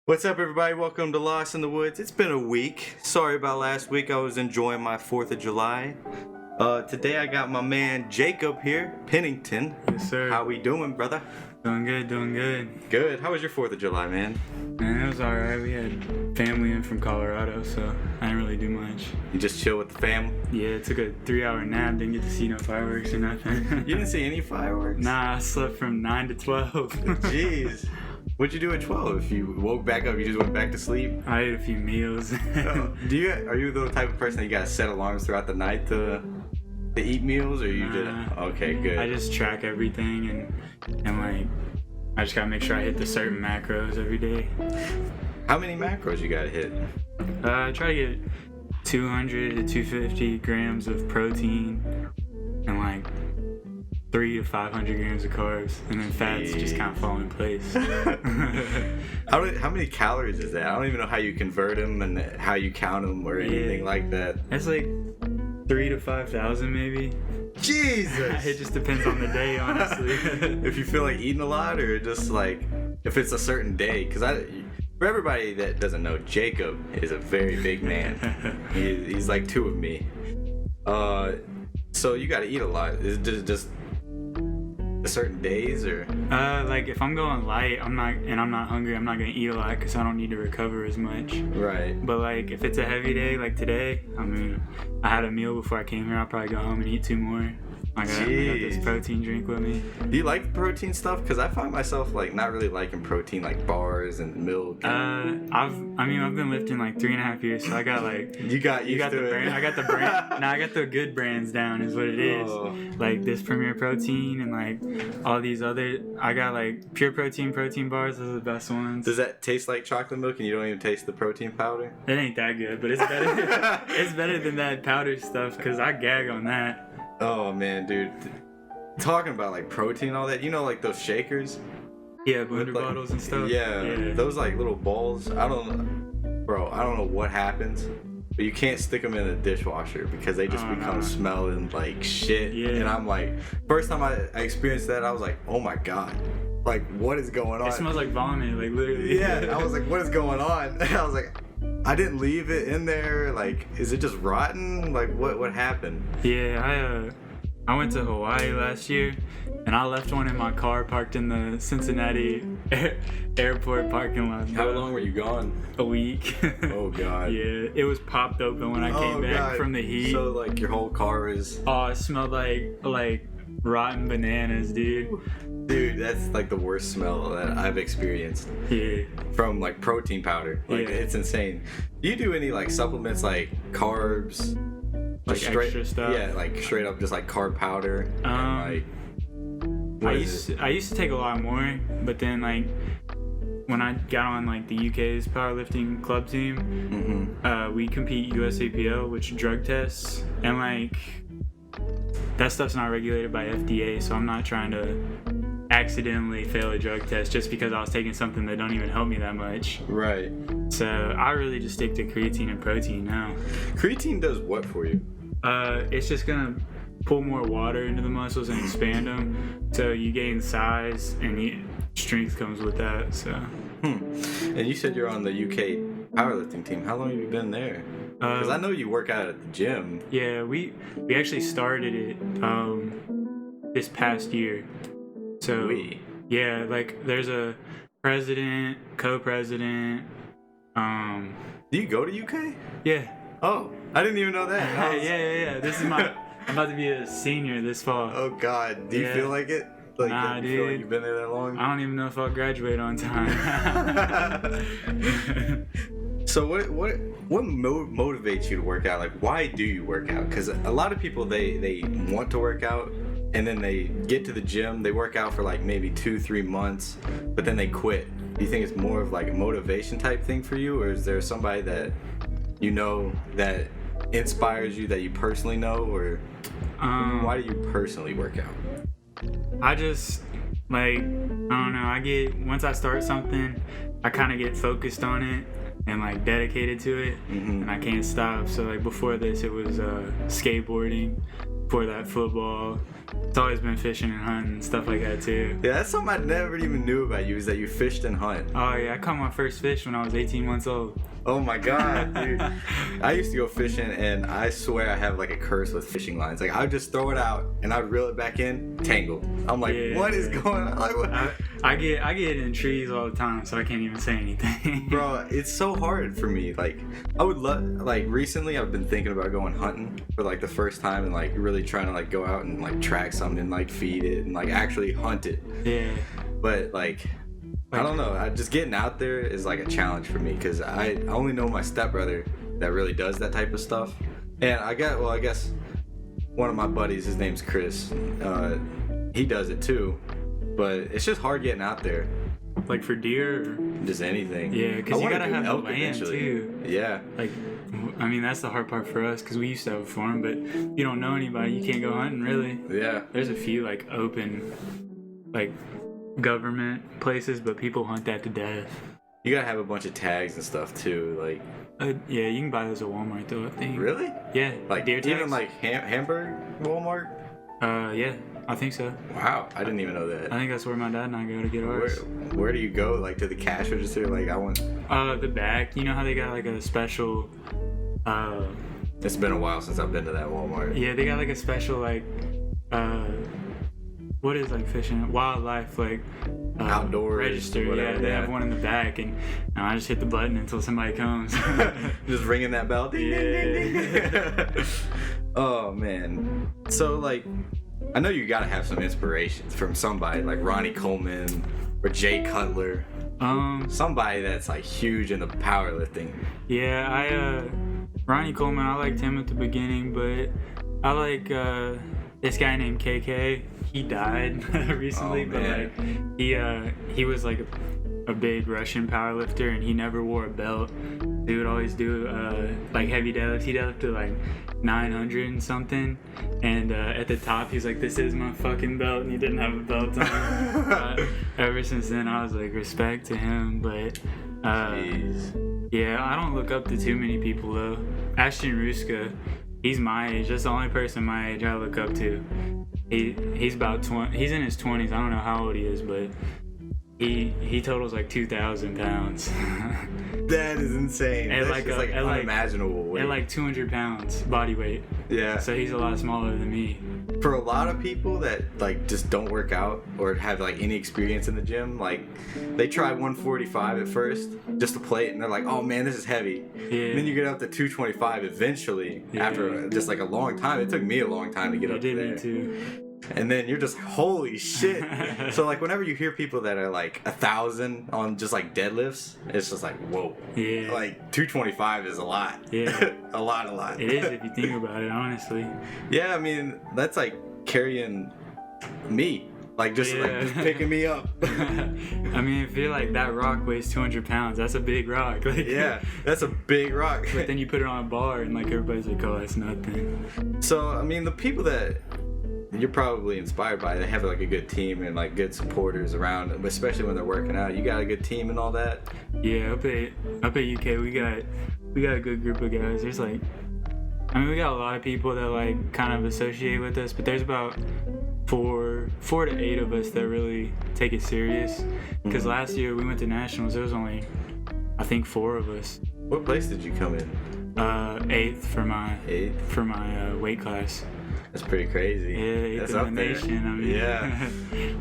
What's up, everybody? Welcome to Lost in the Woods. It's been a week. Sorry about last week. I was enjoying my 4th of July. Today I got my man Jacob here, Pennington. Yes, sir. How we doing, brother? Doing good. Good. How was your 4th of July, man? Man, it was alright. We had family in from Colorado, so I didn't really do much. You just chill with the fam? Yeah, took a 3-hour nap. Didn't get to see no fireworks or nothing. You didn't see any fireworks? Nah, I slept from 9 to 12. Jeez. What'd you do at 12? If you woke back up, you just went back to sleep? I ate a few meals. Are you the type of person that you gotta set alarms throughout the night to eat meals, or you didn't? Okay, good. I just track everything and like I just gotta make sure I hit the certain macros every day. How many macros you gotta hit? I try to get 200 to 250 grams of protein and like 300 to 500 grams of carbs, and then fats just kind of fall in place. How many calories is that? I don't even know how you convert them and how you count them or anything like that. It's like 3,000 to 5,000 maybe. Jesus! It just depends on the day, honestly. If you feel like eating a lot, or just like if it's a certain day. Because for everybody that doesn't know, Jacob is a very big man. He's like 2 of me. So you got to eat a lot. Is it just certain days, or like if I'm going light, I'm not hungry, I'm not gonna eat a lot because I don't need to recover as much. Right. But like if it's a heavy day like today, I had a meal before I came here. I'll probably go home and eat 2 more. I got this protein drink with me. Do you like protein stuff? Because I find myself like not really liking protein, like bars and milk. I've been lifting like 3.5 years, so I got like you got the brand. I got the brand. I got the good brands down, is what it is. Like this Premier Protein and like all these other. I got like Pure Protein bars. Those are the best ones. Does that taste like chocolate milk and you don't even taste the protein powder? It ain't that good, but it's better. It's better than that powder stuff because I gag on that. Oh man, dude. Talking about like protein and all that, you know, like those shakers? Yeah, blender bottles and stuff. Yeah, those like little balls. I don't know what happens, but you can't stick them in a dishwasher because they just become smelling like shit. Yeah. And I'm like, first time I experienced that, I was like, oh my god. Like, what is going on? It smells like vomit, like literally. Yeah, I was like, what is going on? I was like, I didn't leave it in there. Like, is it just rotten? Like, what happened? Yeah, I went to Hawaii last year, and I left one in my car parked in the Cincinnati airport parking lot. How long were you gone? A week. Oh god. Yeah, it was popped open when I came back from the heat. So like your whole car is. Oh, it smelled like rotten bananas, dude. Dude, that's like the worst smell that I've experienced. Yeah. From like protein powder. Like it's insane. Do you do any like supplements like carbs? Like straight, extra stuff? Yeah, like straight up just like carb powder. And, like, I used to take a lot more, but then like when I got on like the UK's powerlifting club team, we compete USAPL, which drug tests, and like that stuff's not regulated by FDA, so I'm not trying to accidentally fail a drug test just because I was taking something that don't even help me that much. Right. So I really just stick to creatine and protein now. Creatine does what for you? It's just gonna pull more water into the muscles and expand them, so you gain size and strength comes with that. So. And you said you're on the UK powerlifting team. How long have you been there? Because I know you work out at the gym. Yeah, we actually started it this past year. So yeah, like there's a president, co-president. Do you go to UK? Yeah. Oh, I didn't even know that. Yeah. This is I'm about to be a senior this fall. Oh God, do you feel like it? Like, nah, dude. Feel like you've been there that long? I don't even know if I'll graduate on time. So what motivates you to work out? Like, why do you work out? Because a lot of people they want to work out, and then they get to the gym, they work out for like maybe 2-3 months, but then they quit. Do you think it's more of like a motivation type thing for you, or is there somebody that you know that inspires you that you personally know, or why do you personally work out? I just like, I don't know, once I start something, I kind of get focused on it, and like dedicated to it, and I can't stop. So like before this, it was skateboarding. Before that, football. It's always been fishing and hunting and stuff like that too. Yeah, that's something I never even knew about you, is that you fished and hunt. Oh yeah, I caught my first fish when I was 18 months old. Oh my god, dude. I used to go fishing, and I swear I have like a curse with fishing lines. Like, I would just throw it out and I'd reel it back in, tangled. I'm like, what is going on? Like, what? I get in trees all the time, so I can't even say anything. Bro, it's so hard for me. Like, I would love, like, recently I've been thinking about going hunting for like the first time, and like really trying to like go out and like track something and like feed it and like actually hunt it. Yeah. But like, I don't know. Just getting out there is like a challenge for me, because I only know my stepbrother that really does that type of stuff. And I guess one of my buddies, his name's Chris. He does it too, but it's just hard getting out there. Like for deer or just anything. Yeah, because you gotta have the land eventually. too. Yeah. Like, I mean, that's the hard part for us, because we used to have a farm, but you don't know anybody, you can't go hunting really. Yeah. There's a few like open, like government places, but people hunt that to death. You gotta have a bunch of tags and stuff too, like. Yeah, you can buy those at Walmart though, I think. Really? Yeah. Like deer tags? even like Hamburg Walmart? Yeah, I think so. Wow, I didn't even know that. I think that's where my dad and I go to get ours. Where do you go? Like to the cash register? Like I want. The back. You know how they got like a special. It's been a while since I've been to that Walmart. Yeah, they got like a special like. What is like fishing? Wildlife like. Outdoors register. Whatever, yeah, they have one in the back, and I just hit the button until somebody comes. Just ringing that bell. Ding, yeah. ding, ding, ding. Oh man. So like, I know you gotta have some inspirations from somebody like Ronnie Coleman or Jay Cutler. Somebody that's like huge into powerlifting. Yeah, Ronnie Coleman, I liked him at the beginning, but I like this guy named KK. He died recently, but like he was like a big Russian powerlifter, and he never wore a belt. He would always do like heavy deadlifts. He deadlifted like 900 and something, and at the top he's like, "This is my fucking belt," and he didn't have a belt on. Ever since then, I was like, respect to him, but yeah, I don't look up to too many people though. Ashton Ruska, he's my age. That's the only person my age I look up to. He's about 20. He's in his 20s. I don't know how old he is, but he totals like 2,000 pounds. That is insane. That's like unimaginable. At like 200 pounds body weight. Yeah. So he's a lot smaller than me. For a lot of people that like just don't work out or have like any experience in the gym, like they try 145 at first just to play it, and they're like, "Oh man, this is heavy." Yeah. And then you get up to 225 eventually after just like a long time. It took me a long time to get up there. It did me too. And then you're just, holy shit. So like whenever you hear people that are like 1,000 on just like deadlifts, it's just like, whoa. Yeah. Like 225 is a lot. Yeah. a lot. It is if you think about it, honestly. Yeah, I mean, that's like carrying me. Like just picking me up. I mean, if you're like, that rock weighs 200 pounds, that's a big rock. Like, yeah, that's a big rock. But then you put it on a bar and like everybody's like, oh, that's nothing. So, I mean, the people that you're probably inspired by, they have like a good team and like good supporters around them, especially when they're working out. You got a good team and all that? Yeah, up at UK we got a good group of guys. There's like, I mean, we got a lot of people that like kind of associate with us, but there's about four to eight of us that really take it serious. Because last year we went to nationals, there was only I think 4 of us. What place did you come in? 8th for my weight class. That's pretty crazy. Yeah, 8th in the nation. I mean, yeah.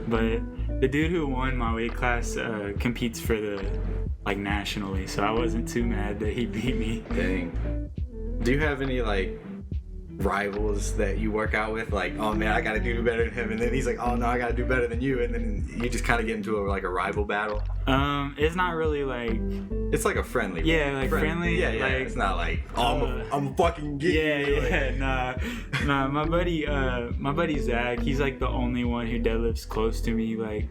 But the dude who won my weight class competes for the like nationally, so I wasn't too mad that he beat me. Dang. Do you have any like rivals that you work out with? Like, oh man, I gotta do better than him, and then he's like, oh no, I gotta do better than you, and then you just kind of get into a rival battle. It's not really like. It's like a friendly. Yeah, like friendly. Yeah. Like, it's not like, oh, I'm fucking getting. Yeah. Nah. My buddy Zach, he's like the only one who deadlifts close to me, like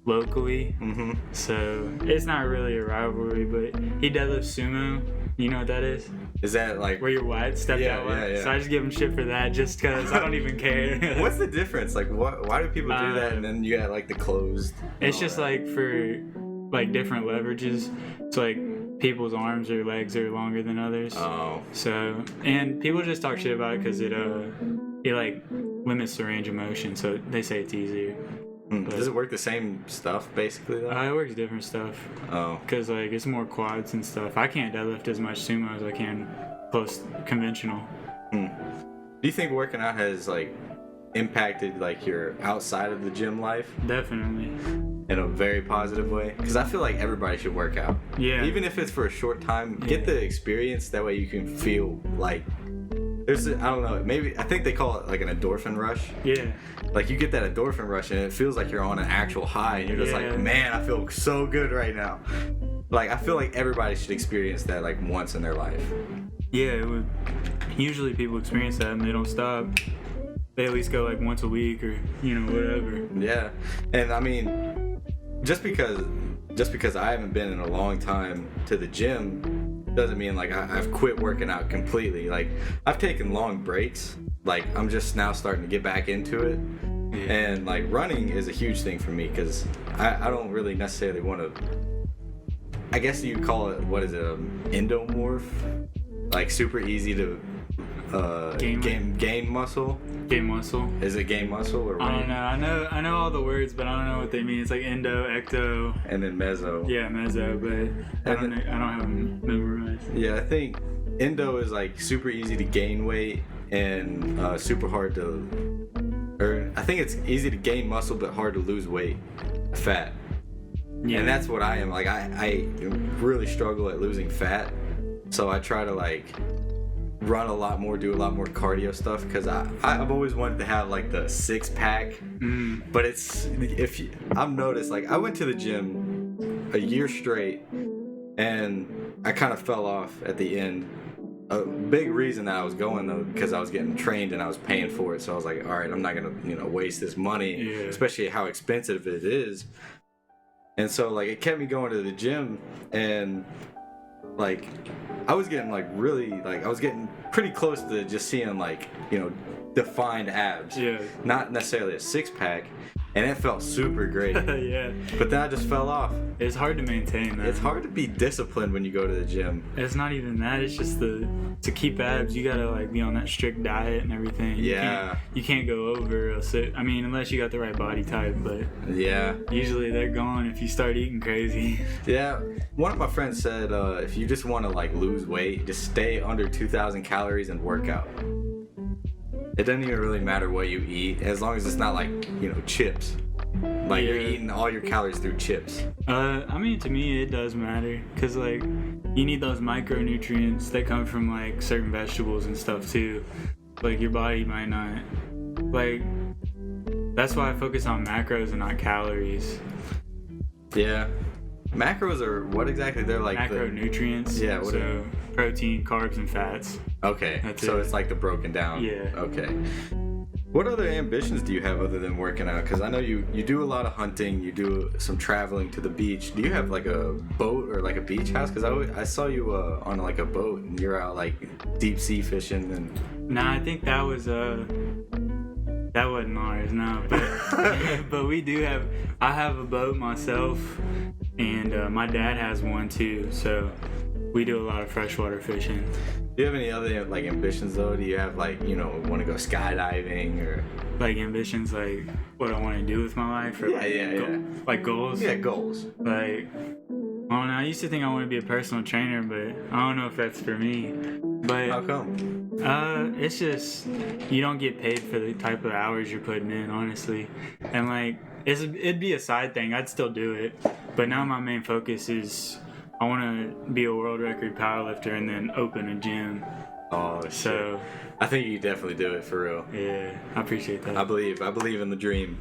locally. Mm-hmm. So it's not really a rivalry, but he deadlifts sumo. You know what that is? Is that like where you're wide, stepped out wide? Yeah. So I just give him shit for that, just because I don't even care. What's the difference? Like, why do people do that? And then you got like the closed. It's just like for like different leverages. So like people's arms or legs are longer than others. Oh. So, and people just talk shit about it because it like limits the range of motion. So they say it's easier. Does it work the same stuff basically though? It works different stuff. Oh. Because like it's more quads and stuff. I can't deadlift as much sumo as I can close conventional. Do you think working out has like impacted like your outside of the gym life? Definitely. In a very positive way? Because I feel like everybody should work out. Yeah. Even if it's for a short time, get the experience. That way you can feel like there's I don't know, maybe I think they call it like an endorphin rush. Yeah. Like you get that endorphin rush and it feels like you're on an actual high and you're just like, man, I feel so good right now. Like I feel like everybody should experience that like once in their life. Yeah, usually people experience that and they don't stop. They at least go like once a week or whatever. Yeah. And I mean, just because I haven't been in a long time to the gym doesn't mean like I've quit working out completely. Like I've taken long breaks. Like I'm just now starting to get back into it. Yeah. And like running is a huge thing for me because I don't really necessarily want to, I guess you call it, what is it, endomorph? Like super easy to gain muscle. Gain muscle. Is it gain muscle or what? I don't know. I know all the words, but I don't know what they mean. It's like endo, ecto, and then meso. Yeah, meso, but I don't have them memorized. Yeah, I think endo is like super easy to gain weight and super hard to, or I think it's easy to gain muscle but hard to lose weight, fat. Yeah. And that's what I am. Like I really struggle at losing fat, so I try to like run a lot more, do a lot more cardio stuff because I've always wanted to have like the 6-pack. But it's I've noticed like I went to the gym a year straight and I kind of fell off at the end. A big reason that I was going though because I was getting trained and I was paying for it, so I was like, all right, I'm not gonna waste this money, especially how expensive it is. And so like it kept me going to the gym and like I was getting like really like I was getting pretty close to just seeing like defined abs. Yeah. Not necessarily a 6-pack, and it felt super great. Yeah. But then I just fell off. It's hard to maintain that. It's hard to be disciplined when you go to the gym. It's not even that. It's just to keep abs, you gotta like be on that strict diet and everything. Yeah. You can't go over unless you got the right body type, but yeah. Usually they're gone if you start eating crazy. Yeah. One of my friends said if you just want to like lose weight, just stay under 2,000 calories and work out. It doesn't even really matter what you eat as long as it's not like chips. Like you're eating all your calories through chips. I mean, to me it does matter because like you need those micronutrients that come from like certain vegetables and stuff too. Like your body might not like. That's why I focus on macros and not calories. Yeah. Macros are what exactly? They're like macronutrients. Yeah. So protein, carbs, and fats. Okay. So it's like the broken down. Yeah. Okay. What other ambitions do you have other than working out? Because I know you do a lot of hunting. You do some traveling to the beach. Do you have like a boat or like a beach house? Because I saw you on like a boat and you're out like deep sea fishing and. Nah, I think that was that wasn't ours. No, but but we do have. I have a boat myself, and my dad has one too. So we do a lot of freshwater fishing. Do you have any other like ambitions though? Do you have like want to go skydiving or like ambitions like what I want to do with my life or like goals? Yeah, goals. Like I don't know. I used to think I want to be a personal trainer, but I don't know if that's for me. But how come? It's just you don't get paid for the type of hours you're putting in, honestly. And like it'd be a side thing. I'd still do it, but now my main focus is. I want to be a world record powerlifter and then open a gym. Oh, so I think you definitely do it for real. Yeah, I appreciate that. I believe in the dream.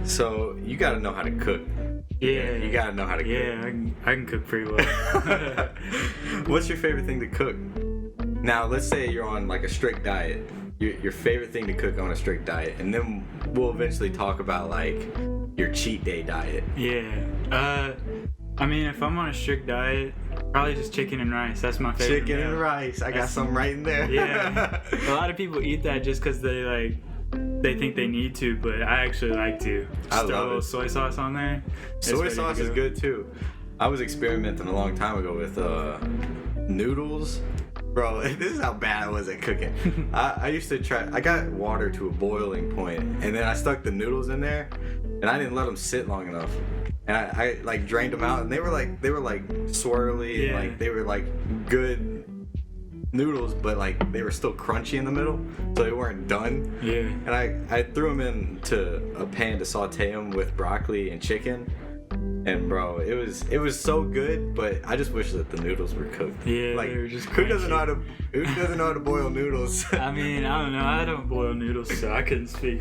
So you got to know how to cook. Yeah, you got to know how to cook. Yeah, I can cook pretty well. What's your favorite thing to cook? Now, let's say you're on like a strict diet. Your favorite thing to cook on a strict diet, and then we'll eventually talk about like your cheat day diet. Yeah. I mean, if I'm on a strict diet, probably just chicken and rice. That's my favorite. Chicken and rice. I got some right in there. Yeah. A lot of people eat that just because they think they need to, but I actually like to. Just throw a little soy sauce on there. Soy sauce is good too. I was experimenting a long time ago with noodles. Bro, this is how bad I was at cooking. I used to try. I got water to a boiling point, and then I stuck the noodles in there, and I didn't let them sit long enough. And I like drained them out, and they were like swirly, and like they were like good noodles, but like they were still crunchy in the middle, so they weren't done. Yeah. And I threw them into a pan to saute them with broccoli and chicken. And bro, it was so good, but I just wish that the noodles were cooked. Yeah, like they were just who crunchy. doesn't know how to boil noodles? I mean, I don't know. I don't boil noodles, so I couldn't say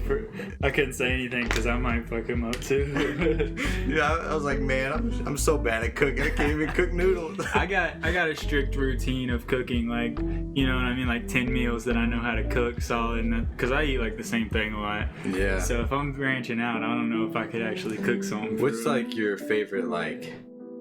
anything because I might fuck him up too. Yeah, I was like, man, I'm so bad at cooking. I can't even cook noodles. I got a strict routine of cooking, like, you know what I mean, like 10 meals that I know how to cook solid, because I eat like the same thing a lot. Yeah. So if I'm branching out, I don't know if I could actually cook something. What's like your favorite like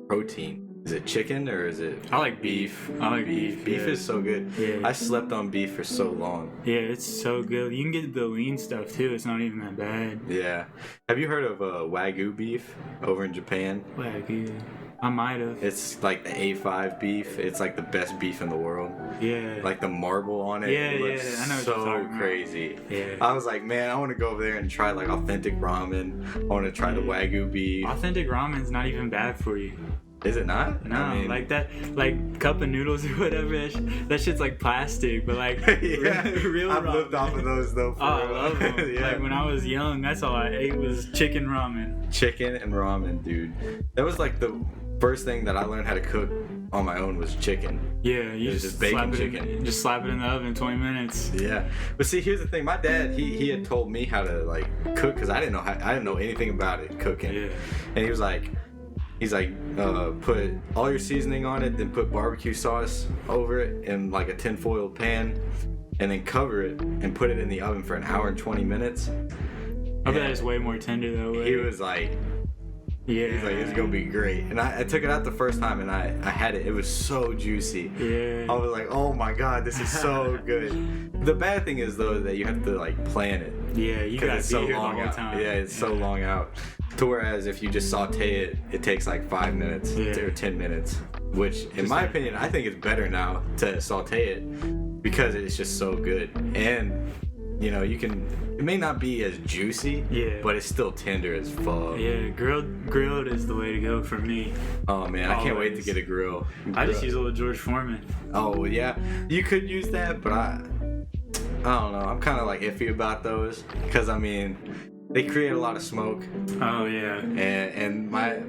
protein? Is it chicken or is it? I like beef. I like beef. Beef yeah. is so good. Yeah. I slept on beef for so long. Yeah, it's so good. You can get the lean stuff too. It's not even that bad. Yeah. Have you heard of Wagyu beef over in Japan? Wagyu. I might have. It's like the A5 beef. It's like the best beef in the world. Yeah. Like the marble on it. Yeah, it looks yeah. I know what you're so talking about. crazy. Yeah. I was like, man, I want to go over there and try like authentic ramen. I want to try the Wagyu beef. Authentic ramen's not even bad for you. Is it not? No, I mean, like that, like cup of noodles or whatever. That shit's like plastic, but like yeah, real I've ramen. lived off of those though. For Oh, I real. love them. Yeah. Like when I was young, that's all I ate was chicken ramen. Chicken and ramen, dude. That was like the first thing that I learned how to cook on my own was chicken. Yeah, you It was just bacon slap it chicken. just slap it in the oven in 20 minutes. Yeah, but see, here's the thing. My dad, he had told me how to like cook because I didn't know anything about it cooking. Yeah. And he's like, put all your seasoning on it, then put barbecue sauce over it in like a tinfoil pan, and then cover it and put it in the oven for an hour and 20 minutes. I bet it's way more tender though. He was like, yeah. he's like, it's gonna be great. And I took it out the first time and I had it. It was so juicy. Yeah. I was like, oh my god, this is so good. The bad thing is though that you have to like plan it. Yeah, you gotta It's be so here the long whole out. time. Yeah, it's so long out. To whereas if you just saute it, it takes like 5 minutes or 10 minutes. Which, in my opinion, I think it's better now to saute it because it's just so good. And you know, it may not be as juicy, but it's still tender as fuck. Yeah, grilled is the way to go for me. Oh man, I can't wait to Always. get a grill. I just use a little George Foreman. Oh yeah, you could use that, but I don't know. I'm kind of like iffy about those because I mean, they create a lot of smoke. Oh yeah. And my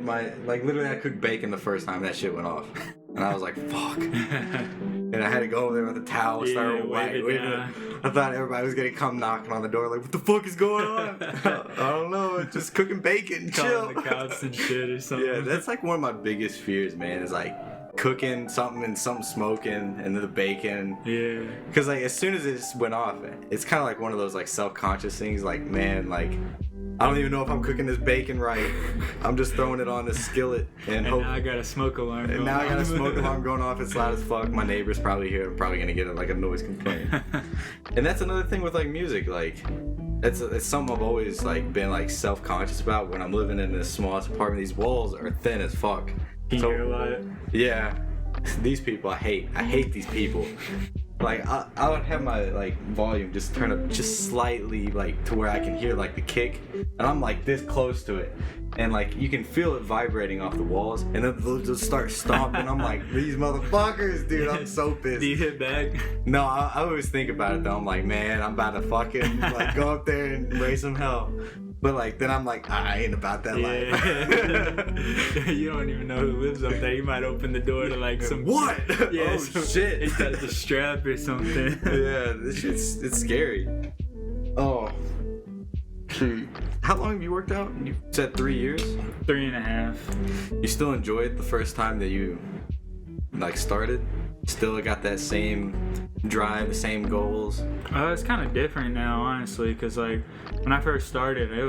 like literally, I cooked bacon the first time that shit went off, and I was like, fuck. And I had to go over there with a towel, start waving it. I thought everybody was gonna come knocking on the door, like, what the fuck is going on? I don't know, just cooking bacon, chill. Calling the cops and shit or something. Yeah, that's like one of my biggest fears, man. Is like cooking something and something smoking and then the bacon. Yeah. Because like as soon as it went off, it's kind of like one of those like self-conscious things. Like, man, like I don't even know if I'm cooking this bacon right. I'm just throwing it on the skillet and hope. Now I got a smoke alarm. And now I got a smoke alarm going off. It's loud as fuck. My neighbor's probably here. I'm probably gonna get like a noise complaint. And that's another thing with like music. Like, it's something I've always like been like self-conscious about when I'm living in this smallest apartment. These walls are thin as fuck. Can you hear a lot? Yeah, these people I hate these people. Like I would have my like volume just turn up just slightly, like to where I can hear like the kick, and I'm like this close to it, and like you can feel it vibrating off the walls, and then they'll just start stomping. I'm like, these motherfuckers, dude. I'm so pissed. Do you hit back? No, I always think about it though. I'm like, man, I'm about to fucking like go up there and raise some hell. But like then I'm like, I ain't about that life. You don't even know who lives up there. You might open the door to like some What? Yeah, Oh shit. It's got the strap or something. Yeah, this shit's it's scary. Oh. Shoot. How long have you worked out? You said 3 years? 3.5. You still enjoyed the first time that you like started? Still got that same drive, the same goals? It's kind of different now, honestly, because like when I first started, I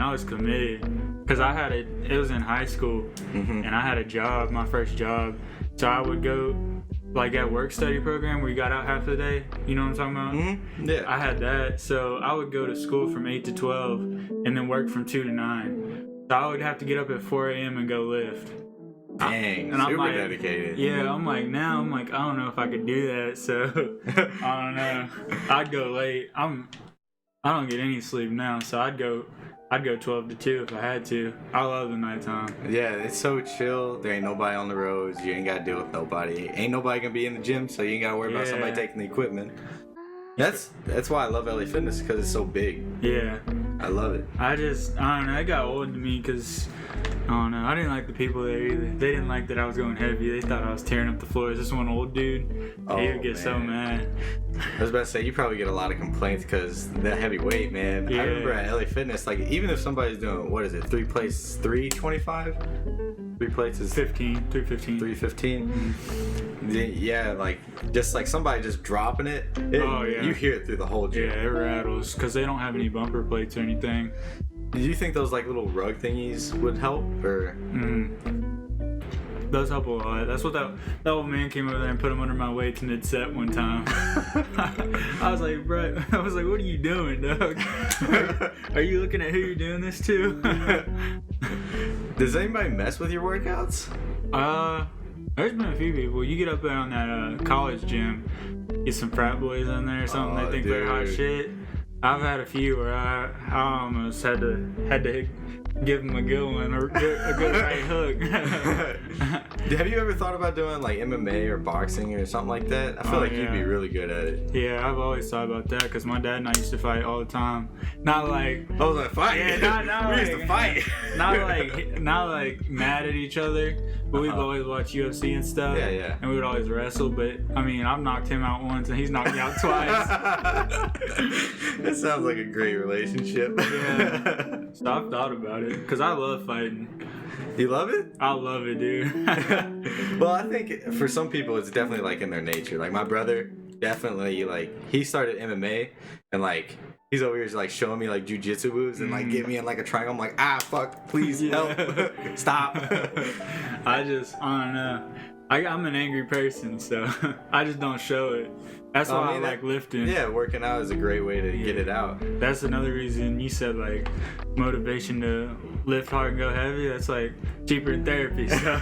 was committed because it was in high school, and I had a job, my first job, so I would go like at work study program where you got out half the day, you know what I'm talking about? Yeah. I had that, so I would go to school from 8 to 12 and then work from 2 to 9. So I would have to get up at 4 a.m. and go lift. Dang, and I'm super like, dedicated. Yeah, I'm like, I don't know if I could do that. So I don't know. I'd go late. I don't get any sleep now, so I'd go 12 to 2 if I had to. I love the nighttime. Yeah, it's so chill. There ain't nobody on the roads. You ain't got to deal with nobody. Ain't nobody gonna be in the gym, so you ain't got to worry about somebody taking the equipment. That's why I love LA Fitness, because it's so big. Yeah. I love it. I don't know. It got old to me because, I don't know. I didn't like the people there either. They didn't like that I was going heavy. They thought I was tearing up the floors. This one old dude, he would get so mad. I was about to say, you probably get a lot of complaints because that heavy weight, man. Yeah. I remember at LA Fitness, like, even if somebody's doing, what is it, 3 plates, 325? 3 plates is 315. 315. Yeah, like, just like somebody just dropping it. You hear it through the whole gym. Yeah, it rattles because they don't have any bumper plates or anything. Do you think those like little rug thingies would help, or? Those help a lot. That's what that old man came over there and put them under my weights mid-set one time. I was like, bro, what are you doing, dog? Are you looking at who you're doing this to? Does anybody mess with your workouts? There's been a few people. You get up there on that college gym, get some frat boys in there or something. They think they're hot shit. I've had a few where I almost had to give them a good one, or a good right hook. Have you ever thought about doing like MMA or boxing or something like that? I feel like you'd be really good at it. Yeah, I've always thought about that because my dad and I used to fight all the time. Not like I was like fight. Yeah, not we like, used to fight. not like mad at each other, but we'd always watch UFC and stuff. Yeah. And we would always wrestle. But I mean, I've knocked him out once and he's knocked me out twice. That sounds like a great relationship. Yeah. So I've thought about it because I love fighting. You love it? I love it, dude. Well, I think for some people it's definitely like in their nature. Like my brother, definitely like he started MMA and like he's over here like showing me like jujitsu moves and like get me in like a triangle. I'm like, fuck, please help, stop. I don't know. I'm an angry person, so I just don't show it. That's why I like lifting. Yeah, working out is a great way to get it out. That's another reason you said like motivation to lift hard and go heavy. That's like cheaper than therapy. So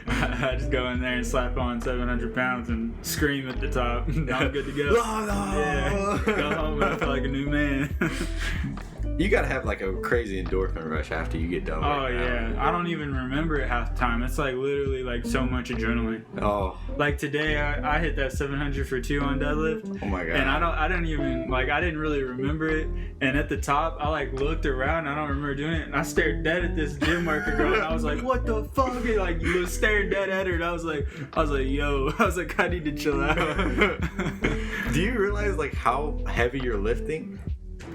I just go in there and slap on 700 pounds and scream at the top. I'm good to go. Yeah, go home and I feel like a new man. You gotta have like a crazy endorphin rush after you get done. Oh yeah, I don't even remember it half the time. It's like literally like so much adrenaline. Oh. Like today, I hit that 700 for 2 on deadlift. Oh my god. And I didn't really remember it. And at the top, I like looked around. I don't remember doing it. And I stared dead at this gym worker girl. And I was like, what the fuck? And like you staring dead at her. And I was like, yo. I was like, I need to chill out. Do you realize like how heavy you're lifting?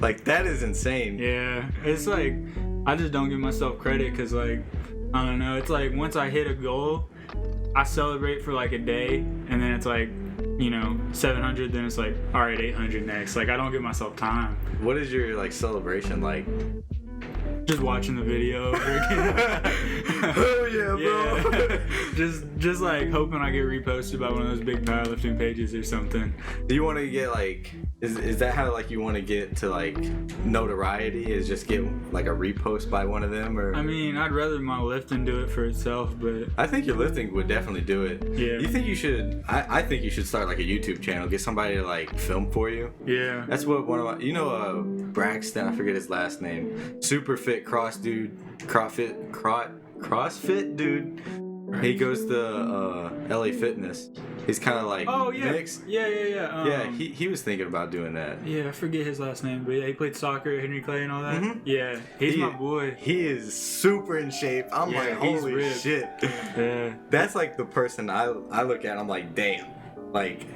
Like that is insane. Yeah, it's like I just don't give myself credit because like I don't know. It's like once I hit a goal, I celebrate for like a day, and then it's like 700. Then it's like all right, 800 next. Like I don't give myself time. What is your like celebration like? Just watching the video over again. Oh yeah, bro. Yeah. just like hoping I get reposted by one of those big powerlifting pages or something. Do you want to get like? Is that how like you want to get to like notoriety? Is just get like a repost by one of them, or? I mean, I'd rather my lifting do it for itself, but I think your lifting would definitely do it. Yeah. You think you should? I think you should start like a YouTube channel. Get somebody to like film for you. Yeah. That's what one of my, Braxton. I forget his last name. Super fit CrossFit dude. He goes to LA Fitness. He's kind of like mixed. Yeah. He was thinking about doing that. Yeah, I forget his last name, but yeah, he played soccer at Henry Clay and all that. Mm-hmm. Yeah, he's my boy. He is super in shape. I'm like, holy shit. Yeah. That's like the person I look at. I'm like, damn. Like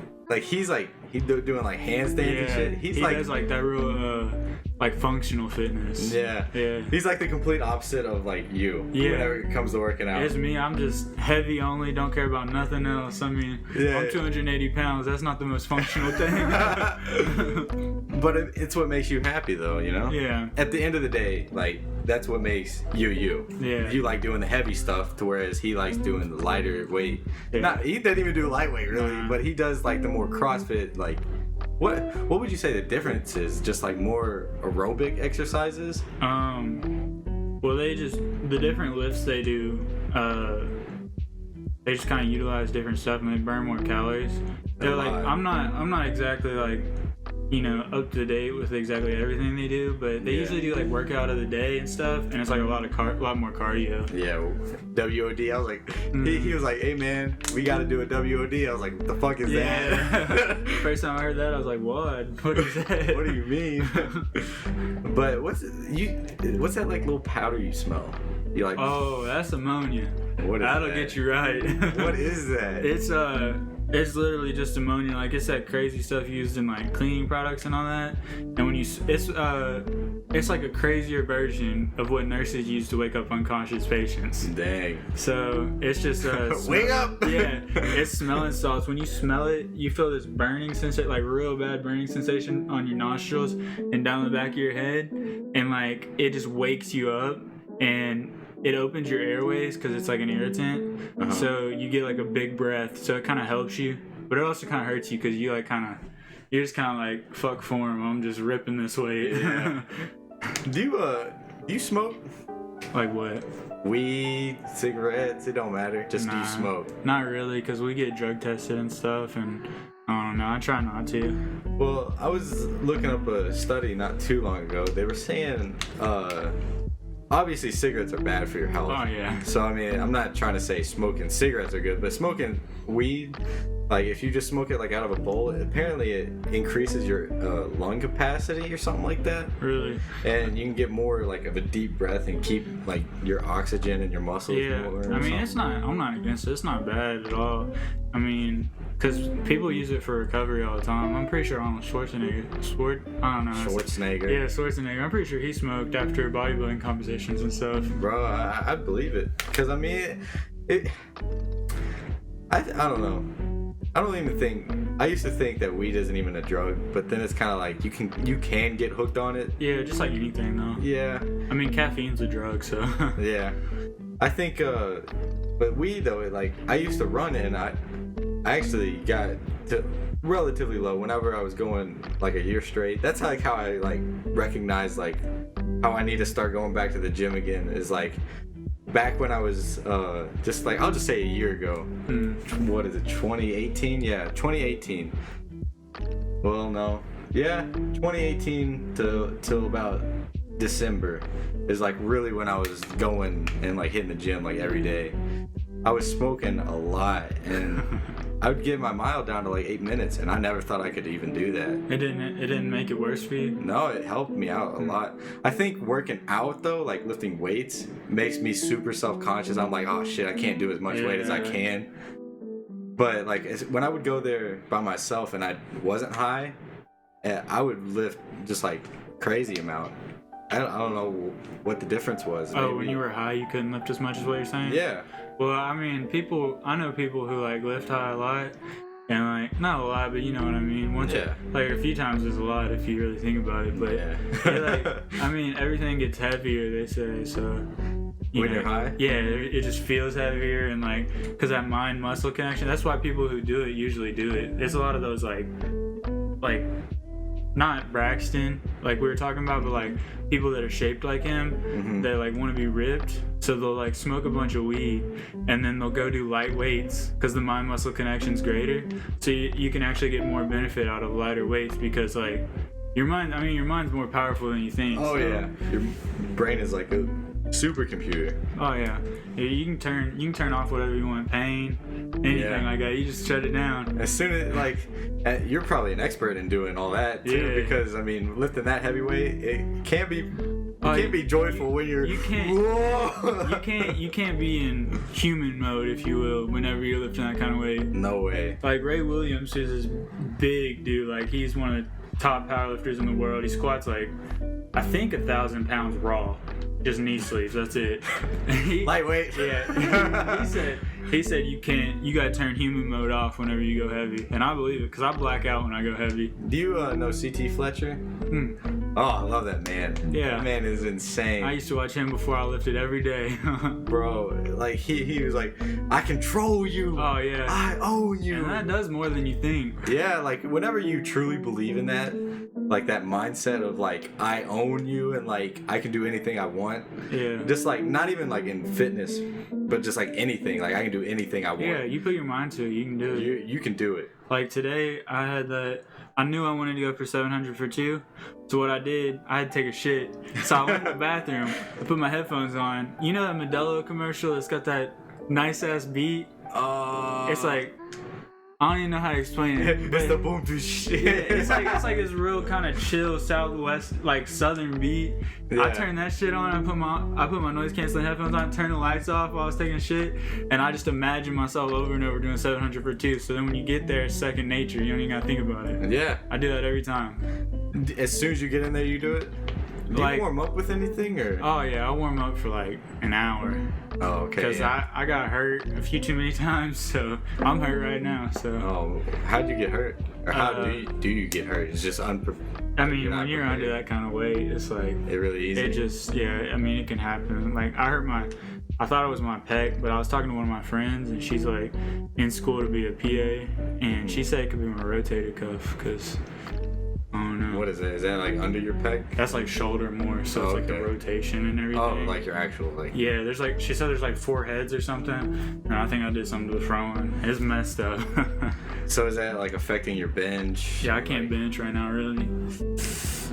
he's doing like handstands and shit. He does like that real like functional fitness. Yeah. He's like the complete opposite of like you. Yeah. Whenever it comes to working out. It's me. I'm just heavy only. Don't care about nothing else. I mean, I'm 280 pounds. That's not the most functional thing. But it's what makes you happy, though. Yeah. At the end of the day, like that's what makes you. Yeah. You like doing the heavy stuff, to whereas he likes doing the lighter weight. Yeah. He doesn't even do lightweight really, but he does like the more CrossFit like. What would you say the difference is? Just like more aerobic exercises? Well, the different lifts they do, they just kind of utilize different stuff and they burn more calories. They're like, I'm not exactly like, up to date with exactly everything they do, but they usually do like workout of the day and stuff, and it's like a lot more cardio. Yeah, WOD. I was like, he was like, hey man, we got to do a WOD. I was like, what the fuck is that? First time I heard that, I was like, what? What is that? What do you mean? But what's that like little powder you smell? You like? Oh, that's ammonia. What is That'll that? get you right. What is that? It's literally just ammonia. Like, it's that crazy stuff used in like cleaning products and all that. And when it's like a crazier version of what nurses use to wake up unconscious patients. Dang. So it's just wake up. Yeah, it's smelling salts. When you smell it, you feel this burning sensation, like real bad burning sensation on your nostrils and down the back of your head, and like it just wakes you up and it opens your airways because it's like an irritant. So you get like a big breath, so it kind of helps you, but it also kind of hurts you because you're just kind of like, fuck form, I'm just ripping this weight. Yeah. Do you smoke? Like what? Weed, cigarettes, it don't matter. Just do you smoke? Not really, because we get drug tested and stuff, and I don't know, I try not to. Well, I was looking up a study not too long ago. They were saying obviously cigarettes are bad for your health. Oh yeah. So I mean, I'm not trying to say smoking cigarettes are good, but smoking weed, like if you just smoke it like out of a bowl, apparently it increases your lung capacity or something like that. Really? And you can get more like of a deep breath and keep like your oxygen in your muscles more. I mean, I'm not against it. It's not bad at all. I mean, because people use it for recovery all the time. I'm pretty sure Arnold Schwarzenegger. I don't know. Schwarzenegger. Yeah, Schwarzenegger. I'm pretty sure he smoked after bodybuilding competitions and stuff. Bro, I believe it. Because, I mean, I don't know. I don't even think... I used to think that weed isn't even a drug, but then it's kind of like you can get hooked on it. Yeah, just like anything, though. Yeah. I mean, caffeine's a drug, so... Yeah. I think, but weed, though, I used to run it, and I actually got to relatively low whenever I was going like a year straight. That's like how I like recognize like how I need to start going back to the gym again, is like back when I was just like, I'll just say a year ago. What is it, 2018? Yeah, 2018. Well, no. Yeah, 2018 till about December is like really when I was going and like hitting the gym like every day. I was smoking a lot, and I would get my mile down to like 8 minutes, and I never thought I could even do that. It didn't make it worse for you? No, it helped me out a lot. I think working out though, like lifting weights, makes me super self-conscious. I'm like, oh shit, I can't do as much weight as I can. But like when I would go there by myself and I wasn't high, I would lift just like crazy amount. I don't know what the difference was. Oh, when you were high, you couldn't lift as much as what you're saying? Yeah. Well, I mean, I know people who like lift high a lot, and like not a lot, but you know what I mean. Like a few times is a lot if you really think about it. But I mean, everything gets heavier, they say. So when you're high, yeah, it just feels heavier, and like because that mind muscle connection. That's why people who do it usually do it. There's a lot of those like not Braxton, like we were talking about, but like people that are shaped like him, that like want to be ripped, so they'll like smoke a bunch of weed and then they'll go do light weights because the mind muscle connection's greater, so you can actually get more benefit out of lighter weights because like your mind's more powerful than you think. Oh yeah, your brain is like a supercomputer. Oh yeah, you can turn off whatever you want, pain, anything like that. You just shut it down. As soon as like you're probably an expert in doing all that too, because I mean lifting that heavy weight, it can't be joyful when you're. You can't be in human mode, if you will, whenever you're lifting that kind of weight. No way. Like Ray Williams is this big dude. Like he's one of the top powerlifters in the world. He squats like I think 1,000 pounds raw. Just knee sleeves, that's it. Lightweight. Yeah. He said you gotta turn human mode off whenever you go heavy. And I believe it, because I black out when I go heavy. Do you know CT Fletcher? Oh, I love that man. Yeah. That man is insane. I used to watch him before I lifted every day. Bro, like he was like, I control you. Oh yeah. I own you. And that does more than you think. Yeah, like whenever you truly believe in that, like that mindset of like I own you and like I can do anything I want. Yeah. Just like not even like in fitness, but just like anything. Like I can do anything I want. Yeah, you put your mind to it, you can do it. You can do it. Like today, I knew I wanted to go for 700 for 2. So what I did, I had to take a shit. So I went to the bathroom, I put my headphones on. You know that Modelo commercial that's got that nice ass beat? It's like, I don't even know how to explain it. It's the boom to shit. Yeah, it's like this real kind of chill Southwest, like Southern beat. Yeah. I turned that shit on. I put my noise canceling headphones on, turned the lights off while I was taking a shit, and I just imagined myself over and over doing 700 for 2. So then when you get there, it's second nature. You don't even gotta think about it. Yeah. I do that every time. As soon as you get in there, you do it. Do you warm up with anything or? Oh yeah, I warm up for like an hour. Oh, okay. Because I got hurt a few too many times, so I'm hurt right now. So. Oh, how'd you get hurt? Or how do you get hurt? It's just I mean, when you're under that kind of weight, it's like it really easy. It just I mean, it can happen. Like I thought it was my pec, but I was talking to one of my friends, and she's like in school to be a PA, and she said it could be my rotator cuff, because I don't know. What is that? Is that like under your pec? That's like shoulder more, so it's like the rotation and everything. Oh, like your actual like. Yeah, there's like she said there's like 4 heads or something, and I think I did something to the front one. It's messed up. So is that like affecting your bench? Yeah, I can't bench right now, really.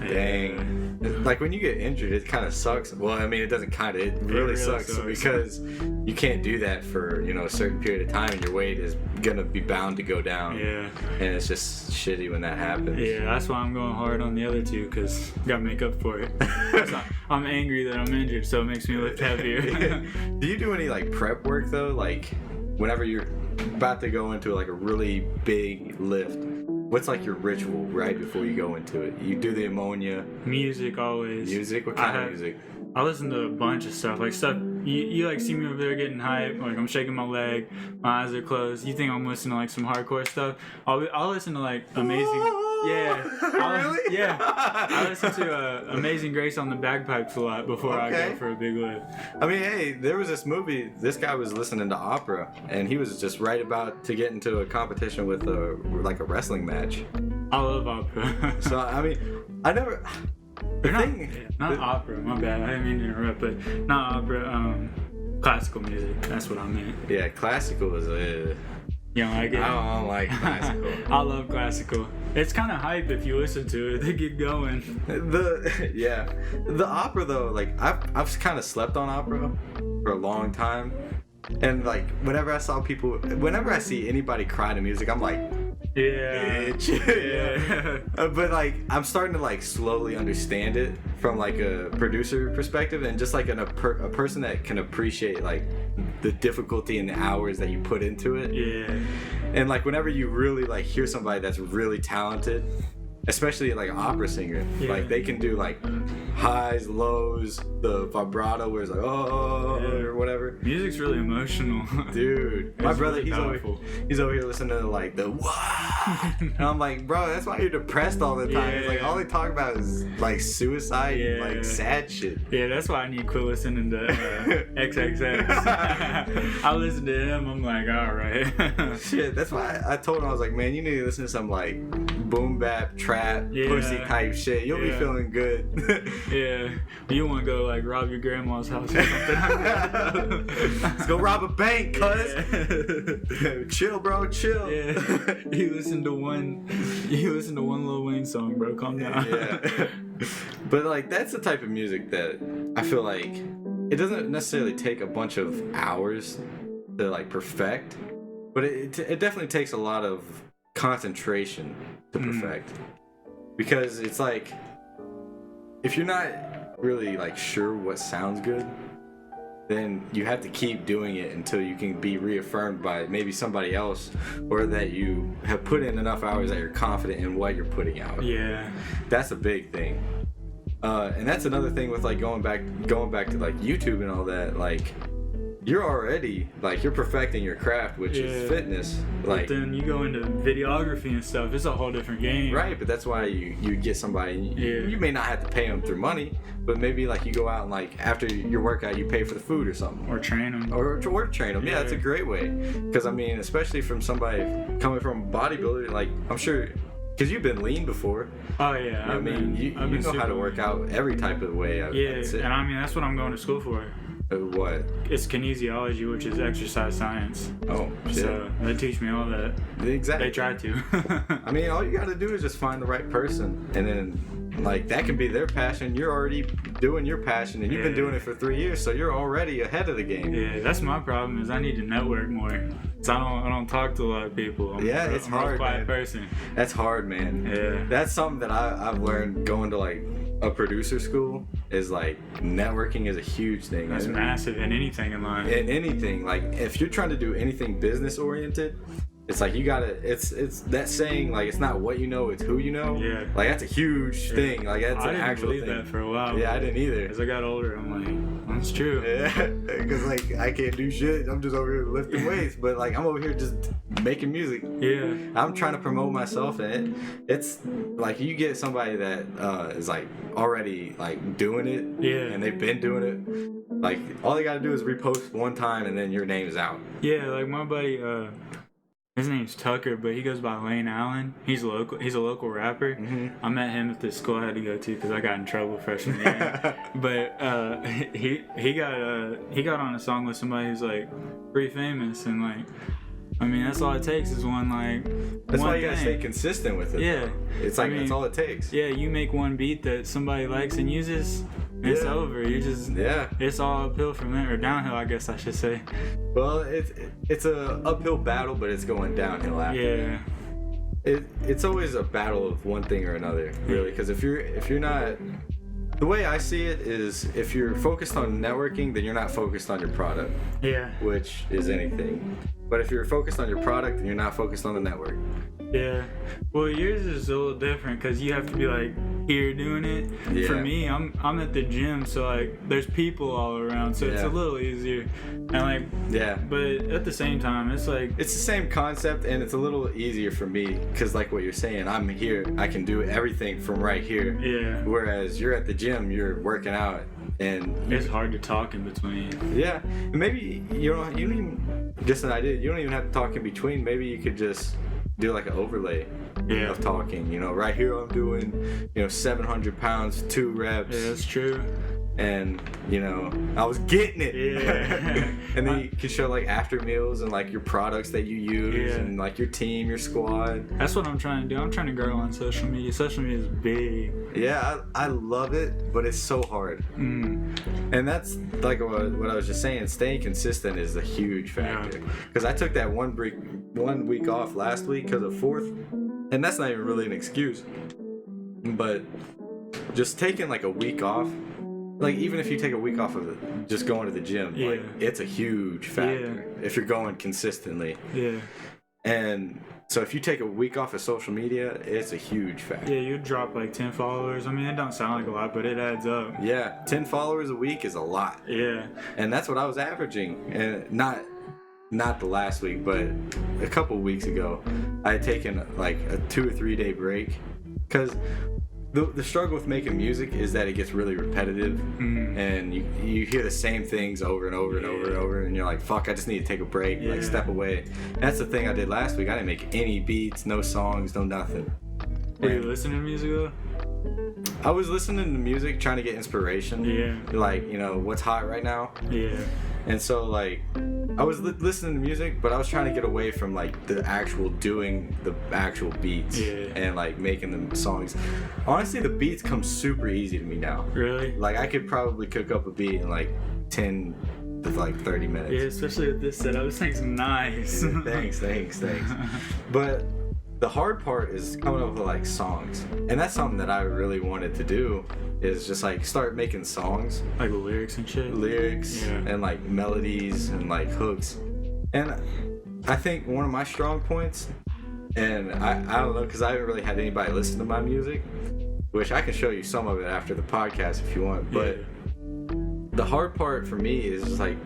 Dang. Like when you get injured, it kind of sucks. Well, I mean, it doesn't kind of. It really sucks because you can't do that for a certain period of time, and your weight is gonna be bound to go down. Yeah. And it's just shitty when that happens. Yeah, that's why I'm going hard on the other 2, because gotta make up for it. So I'm angry that I'm injured, so it makes me lift heavier. Do you do any like prep work though? Like whenever you're about to go into like a really big lift, what's like your ritual right before you go into it? You do the ammonia. Music always. Music? What kind of music? I listen to a bunch of stuff. Like stuff you like see me over there getting hype, like I'm shaking my leg, my eyes are closed. You think I'm listening to like some hardcore stuff? I'll listen to like Amazing. Yeah. Really? Yeah. I listen to Amazing Grace on the bagpipes a lot before I go for a big lift. I mean, hey, there was this movie. This guy was listening to opera, and he was just right about to get into a competition with a wrestling match. I love opera. So I mean, I never. Not opera. My bad. I didn't mean to interrupt, but not opera. Classical music. That's what I meant. Yeah, classical is You don't like it? I don't like classical. I love classical. It's kind of hype if you listen to it. They get going. The opera though, like I've kind of slept on opera for a long time, and like whenever I see anybody cry to music, I'm like, bitch. Yeah. But like I'm starting to like slowly understand it from like a producer perspective, and just like a person that can appreciate like the difficulty and the hours that you put into it. Yeah. And like whenever you really like hear somebody that's really talented, especially like an opera singer, like they can do like highs, lows, the vibrato where it's like or whatever. Music's really emotional. Dude, my brother, really he's over here listening to like the and I'm like, bro, that's why you're depressed all the time. It's like all they talk about is like suicide and like sad shit. Yeah, that's why I need to quit listening to XXX. I listen to him, I'm like, alright. Shit, that's why I told him, I was like, man, you need to listen to some like boom bap, trap, pussy type shit. You'll be feeling good. Yeah. You want to go like rob your grandma's house or something. Let's go rob a bank, cuz. Chill, bro, chill. Yeah. You listen to one Lil Wayne song, bro. Calm down. Yeah. But like that's the type of music that I feel like it doesn't necessarily take a bunch of hours to like perfect, but it definitely takes a lot of concentration to perfect. Because it's like if you're not really like sure what sounds good, then you have to keep doing it until you can be reaffirmed by maybe somebody else, or that you have put in enough hours that you're confident in what you're putting out. Yeah. That's a big thing. And that's another thing with like going back to like YouTube and all that, like you're already like you're perfecting your craft, which is fitness. Like but then you go into videography and stuff, it's a whole different game. Right, but that's why you get somebody. You may not have to pay them through money, but maybe like you go out and like after your workout you pay for the food or something. Or train them. Or train them. Yeah, that's a great way. Because I mean, especially from somebody coming from a bodybuilder, like I'm sure because you've been lean before. Oh yeah, you know how to work out every type of way. And I mean that's what I'm going to school for. What? It's kinesiology, which is exercise science. Oh, shit. So they teach me all that. Exactly. They try to. I mean, all you got to do is just find the right person, and then like that can be their passion. You're already doing your passion, and you've been doing it for 3 years, so you're already ahead of the game. Yeah, that's my problem. Is I need to network more. So I don't talk to a lot of people. It's hard, a quiet man. person. That's hard, man. Yeah. That's something that I've learned going to like a producer school is like networking is a huge thing. That's massive in anything in life. In anything, like if you're trying to do anything business oriented, it's like you gotta. It's that saying like it's not what you know, it's who you know. Yeah. Like that's a huge thing. Like that's an actual thing. I didn't believe that for a while. Yeah, I didn't either. As I got older, I'm like, that's true. Yeah, because like I can't do shit. I'm just over here lifting weights, but like I'm over here just making music. Yeah. I'm trying to promote myself, and it's like you get somebody that is like already like doing it. Yeah. And they've been doing it. Like all they gotta do is repost one time, and then your name is out. Yeah, like my buddy. His name's Tucker, but he goes by Lane Allen. He's a local rapper. Mm-hmm. I met him at the school I had to go to because I got in trouble freshman year. But he got on a song with somebody who's like pretty famous, and like I mean that's all it takes is one like. That's one why you gotta thing. stay consistent with it. Yeah, it's like that's all it takes. Yeah, you make one beat that somebody likes and uses. It's over. You just It's all uphill from there, or downhill, I guess I should say. Well, it's a uphill battle, but it's going downhill after. Yeah. It's always a battle of one thing or another, really. Because if you're not, the way I see it is, if you're focused on networking, then you're not focused on your product. Yeah. Which is anything. But if you're focused on your product, then you're not focused on the network. Yeah. Well, yours is a little different because you have to be like here doing it. Yeah. For me, I'm at the gym, so like there's people all around, so it's a little easier. And like but at the same time, it's like it's the same concept, and it's a little easier for me because like what you're saying, I'm here, I can do everything from right here. Yeah. Whereas you're at the gym, you're working out, and it's hard to talk in between. Yeah. And maybe you don't even just an idea. You don't even have to talk in between. Maybe you could just do like an overlay of talking. You know, right here I'm doing, 700 pounds, 2 reps. Yeah, that's true. And I was getting it. Yeah. And then you can show like after meals and like your products that you use and like your team, your squad. That's what I'm trying to do. I'm trying to grow on social media. Social media is big. Yeah, I love it, but it's so hard. And that's like what I was just saying. Staying consistent is a huge factor. Because I took that one week off last week because of 4th, and that's not even really an excuse. But just taking like a week off. Like, even if you take a week off of it, just going to the gym, like, it's a huge factor if you're going consistently. Yeah. And so if you take a week off of social media, it's a huge factor. Yeah, you drop like 10 followers. I mean, it don't sound like a lot, but it adds up. Yeah, 10 followers a week is a lot. Yeah. And that's what I was averaging. And not the last week, but a couple weeks ago, I had taken like a 2 or 3 day break. Because the struggle with making music is that it gets really repetitive, and you hear the same things over and over and over and over, and you're like, fuck, I just need to take a break, like step away. And that's the thing I did last week. I didn't make any beats, no songs, no nothing. Were you listening to music though? I was listening to music, trying to get inspiration. Yeah. Like, what's hot right now. Yeah. And so like I was listening to music, but I was trying to get away from like the actual doing the actual beats and like making them songs. Honestly, the beats come super easy to me now. Really? Like I could probably cook up a beat in like 10 to like 30 minutes. Yeah, especially with this setup. This thing's nice. Yeah, thanks. But the hard part is coming up with like songs, and that's something that I really wanted to do. Is just like start making songs, like lyrics and shit. And like melodies and like hooks. And I think one of my strong points, and I don't know, because I haven't really had anybody listen to my music, which I can show you some of it after the podcast if you want. But the hard part for me is just like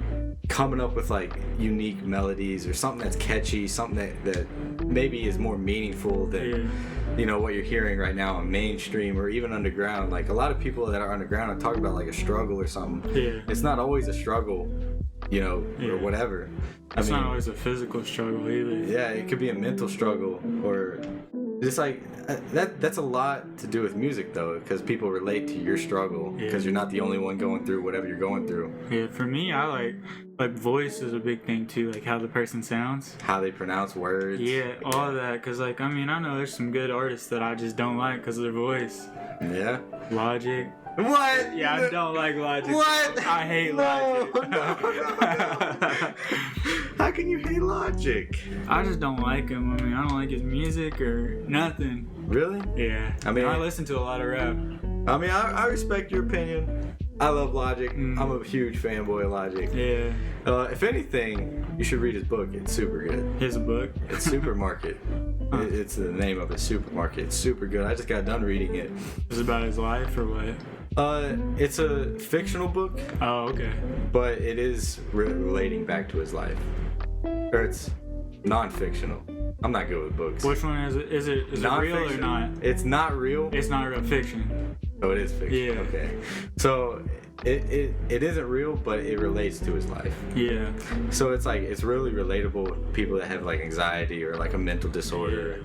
coming up with like unique melodies or something that's catchy, something that maybe is more meaningful than what you're hearing right now on mainstream or even underground. Like a lot of people that are underground are talking about like a struggle or something. It's not always a struggle, or whatever. It's not always a physical struggle either. Yeah, it could be a mental struggle, or It's like that's a lot to do with music though, because people relate to your struggle because you're not the only one going through whatever you're going through. Yeah, for me, I like voice is a big thing too, like how the person sounds, how they pronounce words. Yeah, all of that. Cause like I mean, I know there's some good artists that I just don't like because of their voice. Yeah. Logic. What? Yeah, I don't like Logic. What? I hate Logic. No. How can you hate Logic? I just don't like him. I mean, I don't like his music or nothing. Really? Yeah. I mean, I listen to a lot of rap. I mean, I respect your opinion. I love Logic. I'm a huge fanboy of Logic. Yeah. If anything, you should read his book. It's super good. His book? It's Supermarket. It's the name of it, Supermarket. It's super good. I just got done reading it. Is it about his life or what? It's a fictional book. Oh, okay. But it is relating back to his life. Or it's non-fictional. I'm not good with books. Which one is it? Is it real or not? It's not real. It's not real fiction. Oh, it is fiction. Yeah. Okay. So it isn't real, but it relates to his life. Yeah. So it's like it's really relatable with people that have like anxiety or like a mental disorder,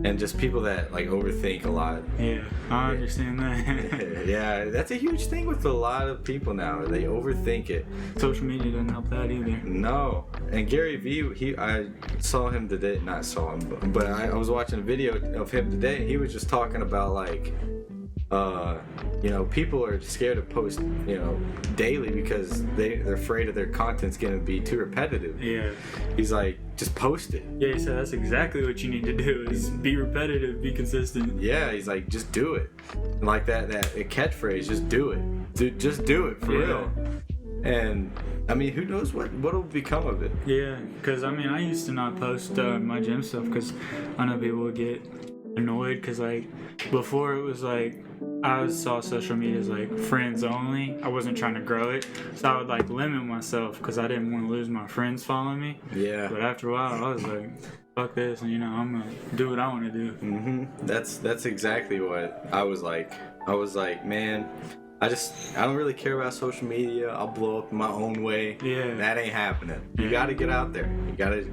and just people that like overthink a lot. Yeah, I understand that. Yeah, that's a huge thing with a lot of people now. They overthink it. Social media doesn't help that either. No. And Gary Vee, I saw him today. Not saw him, but I was watching a video of him today. He was just talking about like. People are scared to post, daily because they're afraid of their content's gonna be too repetitive. Yeah. He's like, just post it. Yeah, he said that's exactly what you need to do is be repetitive, be consistent. Yeah, he's like, just do it. And like that catchphrase, just do it. Dude, just do it for real. And I mean, who knows what'll become of it? Yeah, because I mean, I used to not post my gym stuff because I know people would get annoyed because like before it was like I saw social media as like friends only. I wasn't trying to grow it, so I would like limit myself because I didn't want to lose my friends following me. Yeah. But after a while, I was like, fuck this, and I'm gonna do what I want to do. That's exactly what I was like. I was like, man, I don't really care about social media. I'll blow up in my own way. Yeah. That ain't happening. You gotta get out there. You gotta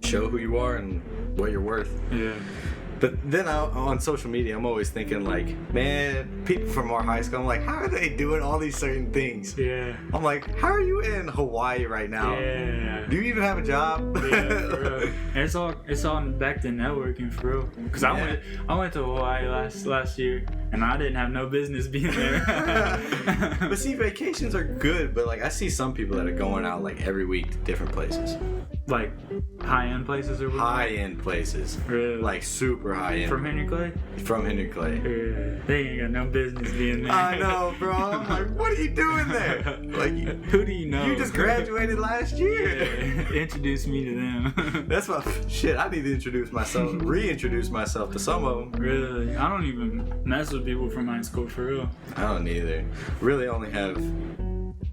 show who you are and what you're worth. Yeah. But then on social media, I'm always thinking like, man, people from our high school, I'm like, how are they doing all these certain things? Yeah. I'm like, how are you in Hawaii right now? Yeah. Do you even have a job? Yeah, for real. And it's all back to networking for real. Cause I went to Hawaii last year, and I didn't have no business being there. But see, vacations are good, but like I see some people that are going out like every week to different places. Like high-end places or what? High-end places. Really? Like super high-end. From Henry Clay? From Henry Clay. Yeah. They ain't got no business being there. I know, bro. I'm like, what are you doing there? Like, who do you know? You just graduated last year. Yeah. Introduce me to them. That's my shit. I need to introduce myself, reintroduce myself to some of them. Really? I don't even mess with people from high school for real. I don't either. Really only have.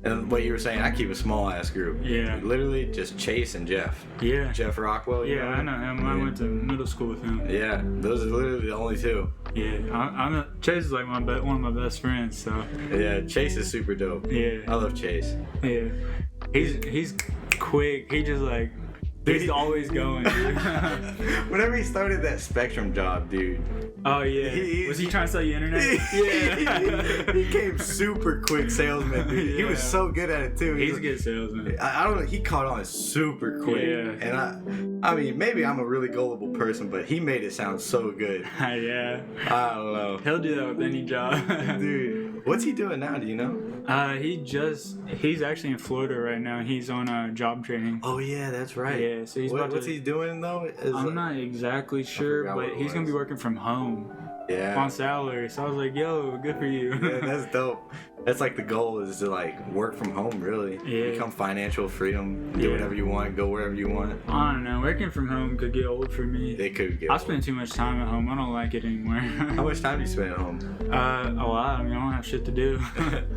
And what you were saying, I keep a small ass group. Yeah. Literally just Chase and Jeff. Yeah. Jeff Rockwell. Yeah, I know him. I went to middle school with him. Yeah, those are literally the only two. Yeah, Chase is like one of my best friends. So. Yeah, Chase is super dope. Yeah. I love Chase. Yeah. He's quick. He just like. He's always going, dude. Whenever he started that Spectrum job, dude. Oh, yeah. Was he trying to sell you internet? Yeah. He came super quick salesman, dude. Yeah. He was so good at it, too. He's a good salesman. I don't know. He caught on super quick. Yeah. And I mean, maybe I'm a really gullible person, but he made it sound so good. Yeah. I don't know. He'll do that with any job. Dude, what's he doing now? Do you know? He's actually in Florida right now. He's on job training. Oh, yeah, that's right. Yeah, so what's he doing though? I'm not exactly sure, but he's gonna be working from home. Yeah. On salary. So I was like, yo, good for you. Yeah, that's dope. That's like the goal is to like work from home, really. Yeah. Become financial freedom, do whatever you want, go wherever you want. I don't know. Working from home could get old for me. It could get I spend too much time at home. I don't like it anymore. How much time do you spend at home? A lot. I mean, I don't have shit to do.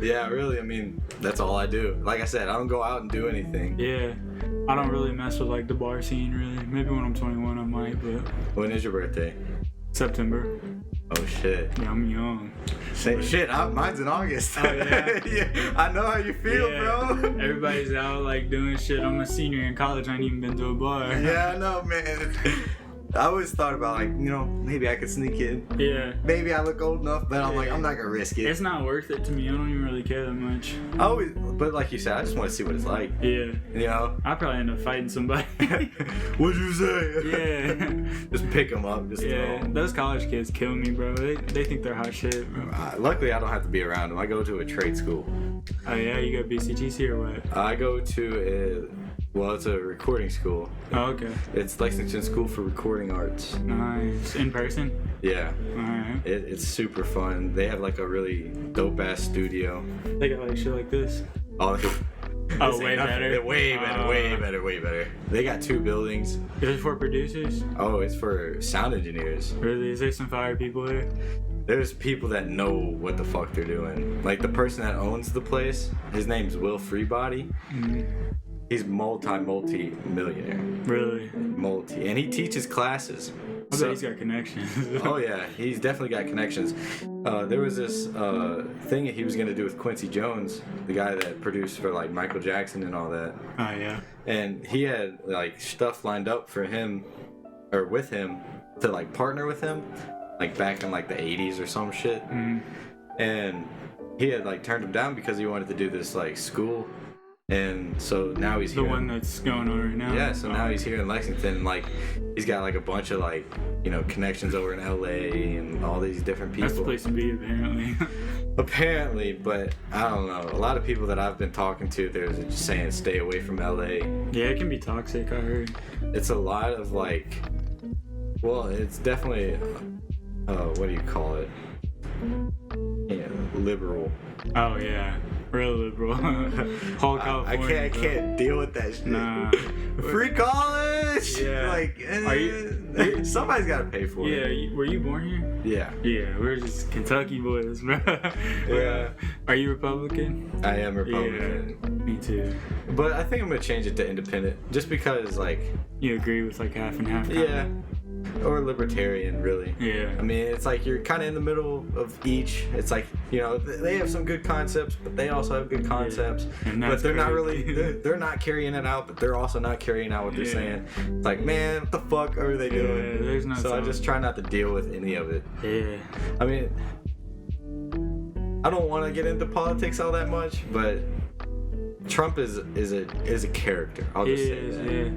Yeah, really. I mean, that's all I do. Like I said, I don't go out and do anything. Yeah. I don't really mess with like the bar scene, really. Maybe when I'm 21 I might, but... When is your birthday? September. Oh shit. Yeah, I'm young. Shit, mine's in August. Oh yeah? Yeah, I know how you feel, bro. Everybody's out like doing shit. I'm a senior in college. I ain't even been to a bar. Yeah, I know, man. I always thought about like, maybe I could sneak in. Yeah. Maybe I look old enough, but I'm like, I'm not gonna risk it. It's not worth it to me. I don't even really care that much. But like you said, I just want to see what it's like. Yeah. I'll probably end up fighting somebody. What'd you say? Yeah. Just pick them up. Just throw 'em. Those college kids kill me, bro. They think they're hot shit, bro. Luckily, I don't have to be around them. I go to a trade school. Oh yeah, you go BCTC or what? I go to it's a recording school. Oh, okay. It's Lexington School for Recording Arts. Nice. In person? Yeah. Alright. It's super fun. They have like a really dope ass studio. They got like shit like this. Oh, way better. Way better. They got 2 buildings. Is it for producers? Oh, it's for sound engineers. Really? Is there some fire people here? There's people that know what the fuck they're doing. Like the person that owns the place, his name's Will Freebody. Mm-hmm. He's multi-millionaire. Really? And he teaches classes. I bet he's got connections. Oh yeah, he's definitely got connections. There was this thing that he was gonna do with Quincy Jones, the guy that produced for like Michael Jackson and all that. Oh yeah. And he had like stuff lined up for him, or with him, to like partner with him, like back in like the 80s or some shit. Mm. And he had like turned him down because he wanted to do this like school. And so now he's here. The one that's going on right now? Yeah, so now he's here in Lexington, and like he's got like a bunch of like, connections over in LA and all these different people. That's the place to be, apparently. Apparently, but I don't know. A lot of people that I've been talking to, they're just saying stay away from LA. Yeah, it can be toxic, I heard. It's a lot of like, it's definitely, what do you call it? Yeah, liberal. Oh yeah. Real liberal. Whole California. I can't deal with that shit. Nah. Free college. Yeah. Like, somebody's got to pay for it. Yeah. Were you born here? Yeah. Yeah. We're just Kentucky boys, bro. Yeah. Are you Republican? I am Republican. Yeah. Me too. But I think I'm gonna change it to independent, just because like. You agree with like half and half? Yeah. Or libertarian, really. Yeah. I mean, it's like you're kind of in the middle of each. It's like, they have some good concepts, but they also have good concepts. Yeah. But they're not really, they're not carrying it out, but they're also not carrying out what they're saying. It's like, man, what the fuck are they doing? There's no So I just try not to deal with any of it. Yeah. I mean, I don't want to get into politics all that much, but Trump is a character. I'll just say that. Yeah.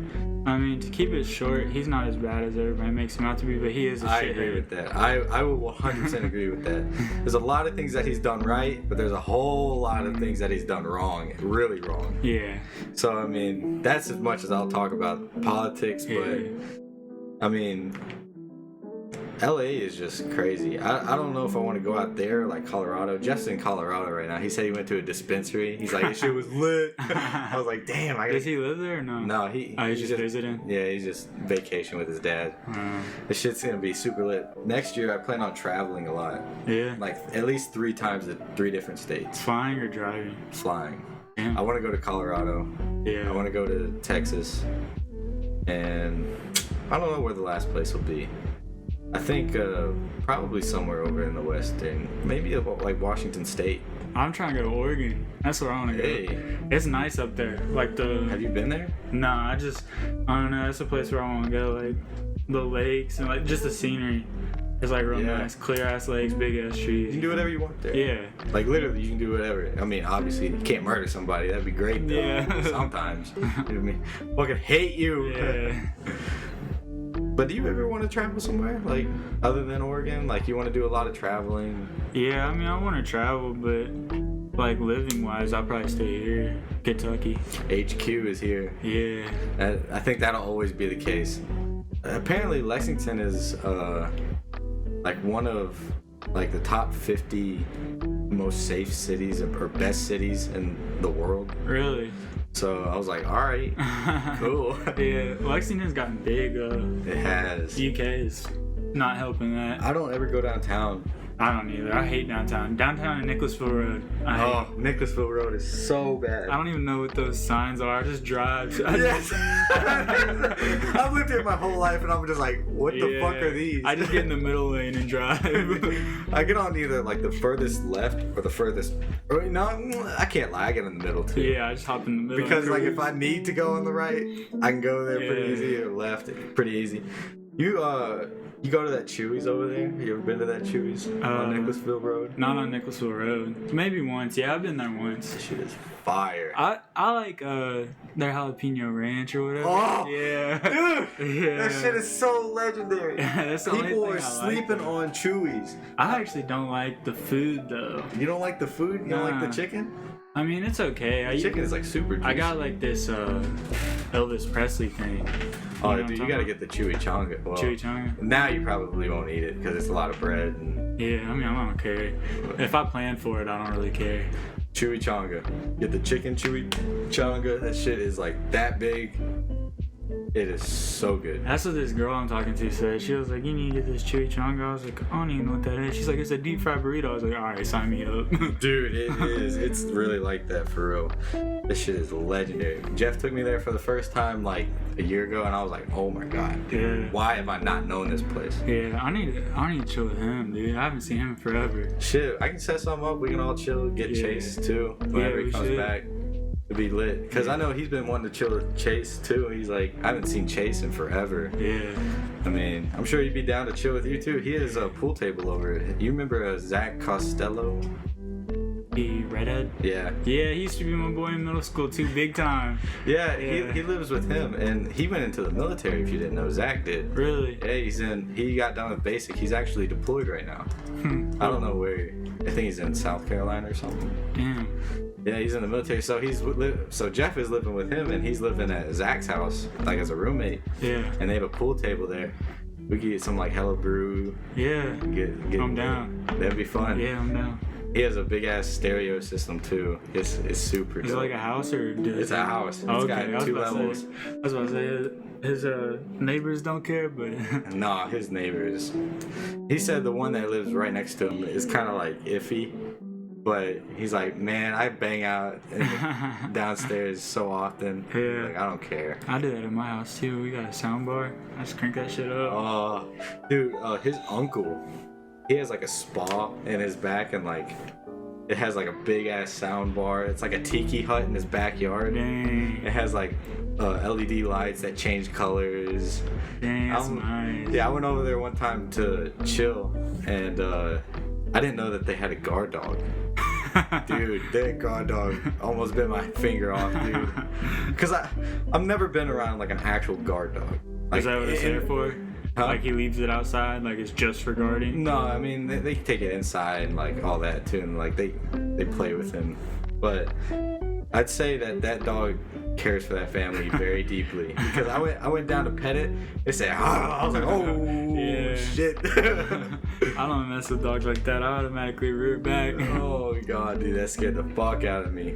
I mean, to keep it short, he's not as bad as everybody makes him out to be, but he is a shithead. I agree with that. I will 100% agree with that. There's a lot of things that he's done right, but there's a whole lot of things that he's done wrong, really wrong. Yeah. So, I mean, that's as much as I'll talk about politics, but, I mean, LA is just crazy. I don't know if I want to go out there, like Colorado. Jeff's in Colorado right now. He said he went to a dispensary. He's like, this shit was lit. I was like, damn. Does he live there or no? No, he's just visiting? Yeah, he's just vacation with his dad. This shit's going to be super lit. Next year, I plan on traveling a lot. Yeah? Like, at least 3 times to 3 different states. Flying or driving? Flying. Yeah. I want to go to Colorado. Yeah. I want to go to Texas. And I don't know where the last place will be. I think probably somewhere over in the West, and maybe like Washington State. I'm trying to go to Oregon. That's where I want to go. Hey. It's nice up there. Like Have you been there? Nah, I don't know. That's a place where I want to go. Like the lakes and like just the scenery. It's like real nice, clear ass lakes, big ass trees. You can do whatever you want there. Yeah. Like literally, you can do whatever. I mean, obviously, you can't murder somebody. That'd be great though. Yeah. Sometimes. You know what I mean? Fucking hate you. Yeah. But do you ever want to travel somewhere, like, other than Oregon? Like, you want to do a lot of traveling? Yeah, I mean, I want to travel, but, like, living-wise, I'll probably stay here, Kentucky. HQ is here. Yeah. I think that'll always be the case. Apparently, Lexington is, like, one of, like, the top 50 most safe cities or best cities in the world. Really? So I was like, all right, cool. Yeah, Lexington's gotten big. It has. UK is not helping that. I don't ever go downtown. I don't either. I hate downtown. Downtown and Nicholasville Road. Nicholasville Road is so bad. I don't even know what those signs are. I just drive. Yes. I've lived here my whole life, and I'm just like, what the fuck are these? I just get in the middle lane and drive. I get on either like the furthest left or the furthest. Or, no, I can't lie. I get in the middle too. Yeah, I just hop in the middle. Because like if I need to go on the right, I can go there pretty easy, or left pretty easy. You go to that Chewy's over there? You ever been to that Chewy's on Nicholasville Road? Not on Nicholasville Road. Maybe once. Yeah, I've been there once. That shit is fire. I like their jalapeno ranch or whatever. Oh, yeah, dude, yeah. that shit is so legendary. That's the People only are thing sleeping on Chewy's. I actually don't like the food though. You don't like the food? You don't like the chicken? I mean, it's okay. Chicken is like super juicy. I got like this Elvis Presley thing. Oh, dude, you gotta get the chimichanga. Well, chimichanga. Now you probably won't eat it because it's a lot of bread. And... Yeah, I mean, I don't care. If I plan for it, I don't really care. Chimichanga. Get the chicken chimichanga. That shit is like that big. It is so good. That's what this girl I'm talking to said. She was like, you need to get this chimichanga. I was like, I don't even know what that is. She's like, it's a deep fried burrito. I was like, all right, sign me up. Dude, it is. It's really like that for real. This shit is legendary. Jeff took me there for the first time like a year ago, and I was like, oh my god, dude, yeah. Why have I not known this place? Yeah, I need to chill with him, dude. I haven't seen him in forever. Shit, I can set something up. We can all chill, get Chase too whenever he comes back. It'd be lit. Because I know he's been wanting to chill with Chase too. He's like, I haven't seen Chase in forever. Yeah. I mean, I'm sure he'd be down to chill with you too. He has a pool table over it. You remember Zach Costello? The redhead? Yeah. Yeah, he used to be my boy in middle school too, big time. Yeah. He lives with him, and he went into the military. If you didn't know, Zach did. Really? Yeah, he got done with basic. He's actually deployed right now. I don't know where. I think he's in South Carolina or something. Damn. Yeah, he's in the military. So Jeff is living with him, and he's living at Zach's house, like as a roommate. Yeah. And they have a pool table there. We could get some like Hella Brew. Yeah. I'm down. That'd be fun. Yeah, I'm down. He has a big ass stereo system too. It's super. Is it like a house or? It's a house. It's got 2 levels. I was about to say his neighbors don't care, but nah, his neighbors. He said the one that lives right next to him is kind of like iffy. But he's like, man, I bang out downstairs so often. Yeah. Like, I don't care. I do that at my house too. We got a sound bar. I just crank that shit up. Dude, his uncle, he has like a spa in his back, and like it has like a big ass sound bar. It's like a tiki hut in his backyard. Dang. It has like LED lights that change colors. Dang, that's nice. Yeah, I went over there one time to chill, and I didn't know that they had a guard dog. Dude, that guard dog almost bit my finger off, dude. Because I've never been around like an actual guard dog. Like, is that what it's there for? Huh? Like he leaves it outside, like it's just for guarding? No, I mean they take it inside and like all that too, and like they play with him. But I'd say that dog cares for that family very deeply, because I went down to pet it. It said, I was like, oh yeah. Shit. I don't mess with dogs like that. I automatically rear back. Oh god, dude, that scared the fuck out of me.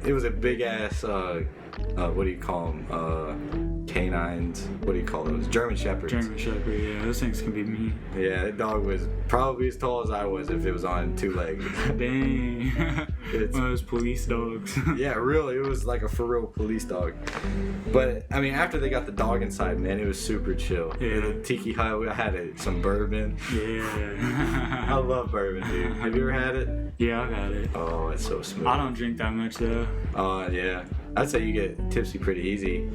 It was a big ass what do you call them? Canines. What do you call those? German Shepherds. German Shepherd, yeah. Those things can be mean. Yeah, that dog was probably as tall as I was if it was on 2 legs. Dang. One of those police dogs. Yeah, really. It was like a for real police dog. But, I mean, after they got the dog inside, man, it was super chill. Yeah. The tiki hut, I had some bourbon. Yeah. I love bourbon, dude. Have you ever had it? Yeah, I've had it. Oh, it's so smooth. I don't drink that much, though. Oh, yeah. I'd say you get tipsy pretty easy.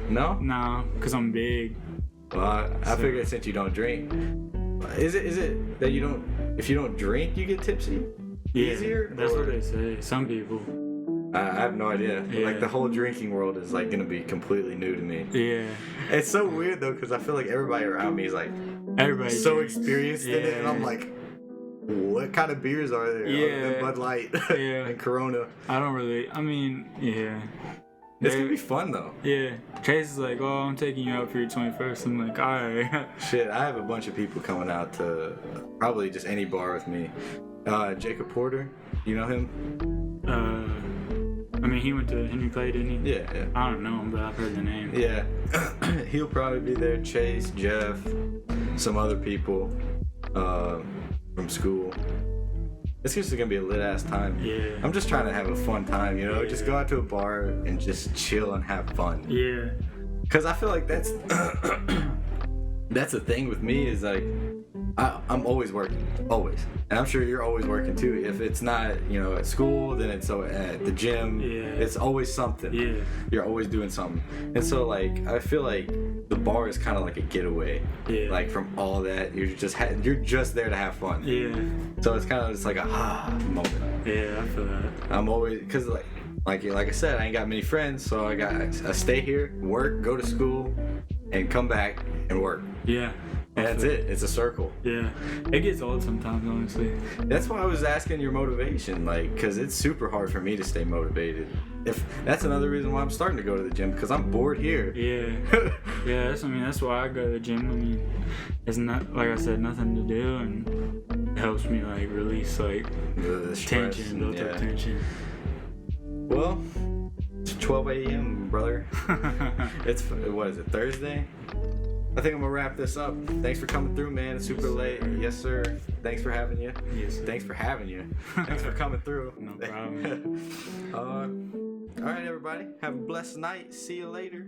No? No, because I'm big. Well, I figured since you don't drink. Is it that you don't, if you don't drink, you get tipsy? Yeah, easier? That's what they say. Some people. I have no idea. Yeah. Like the whole drinking world is like gonna be completely new to me. Yeah. It's so weird though, because I feel like everybody around me is like everybody so experienced in it, and I'm like, what kind of beers are there? Yeah. Other than Bud Light and Corona. I don't really. I mean, yeah. It's gonna be fun though. Yeah. Chase is like, oh, I'm taking you out for your 21st. I'm like, alright. Shit, I have a bunch of people coming out to probably just any bar with me. Jacob Porter, you know him? I mean, he went to Henry Clay, didn't he? Yeah. I don't know him, but I've heard the name. Yeah. He'll probably be there. Chase, Jeff, some other people from school. It's just gonna be a lit ass time. Yeah. I'm just trying to have a fun time, you know? Yeah. Just go out to a bar and just chill and have fun. Yeah. Cause I feel like that's the thing with me is like, I'm always working, always, and I'm sure you're always working too. If it's not, at school, then it's at the gym. Yeah. It's always something. Yeah. You're always doing something, and so like I feel like the bar is kind of like a getaway. Yeah. Like from all that, you're just there to have fun. Yeah. So it's kind of just like a moment. Yeah, I feel that. I'm always because like I said, I ain't got many friends, so I stay here, work, go to school, and come back and work. Yeah. And that's it. It's a circle. Yeah. It gets old sometimes, honestly. That's why I was asking your motivation, like, because it's super hard for me to stay motivated. If that's another reason why I'm starting to go to the gym, because I'm bored here. Yeah. Yeah, that's why I go to the gym. I mean, it's not, like I said, nothing to do, and it helps me, like, release, like, the stress, tension, built up tension. Well, it's 12 a.m., brother. It's, what is it, Thursday? I think I'm gonna wrap this up. Thanks for coming through, man. It's super late. Yes, sir. Thanks for having you. Yes, sir. Thanks for having you. Thanks for coming through. No problem. All right, everybody. Have a blessed night. See you later.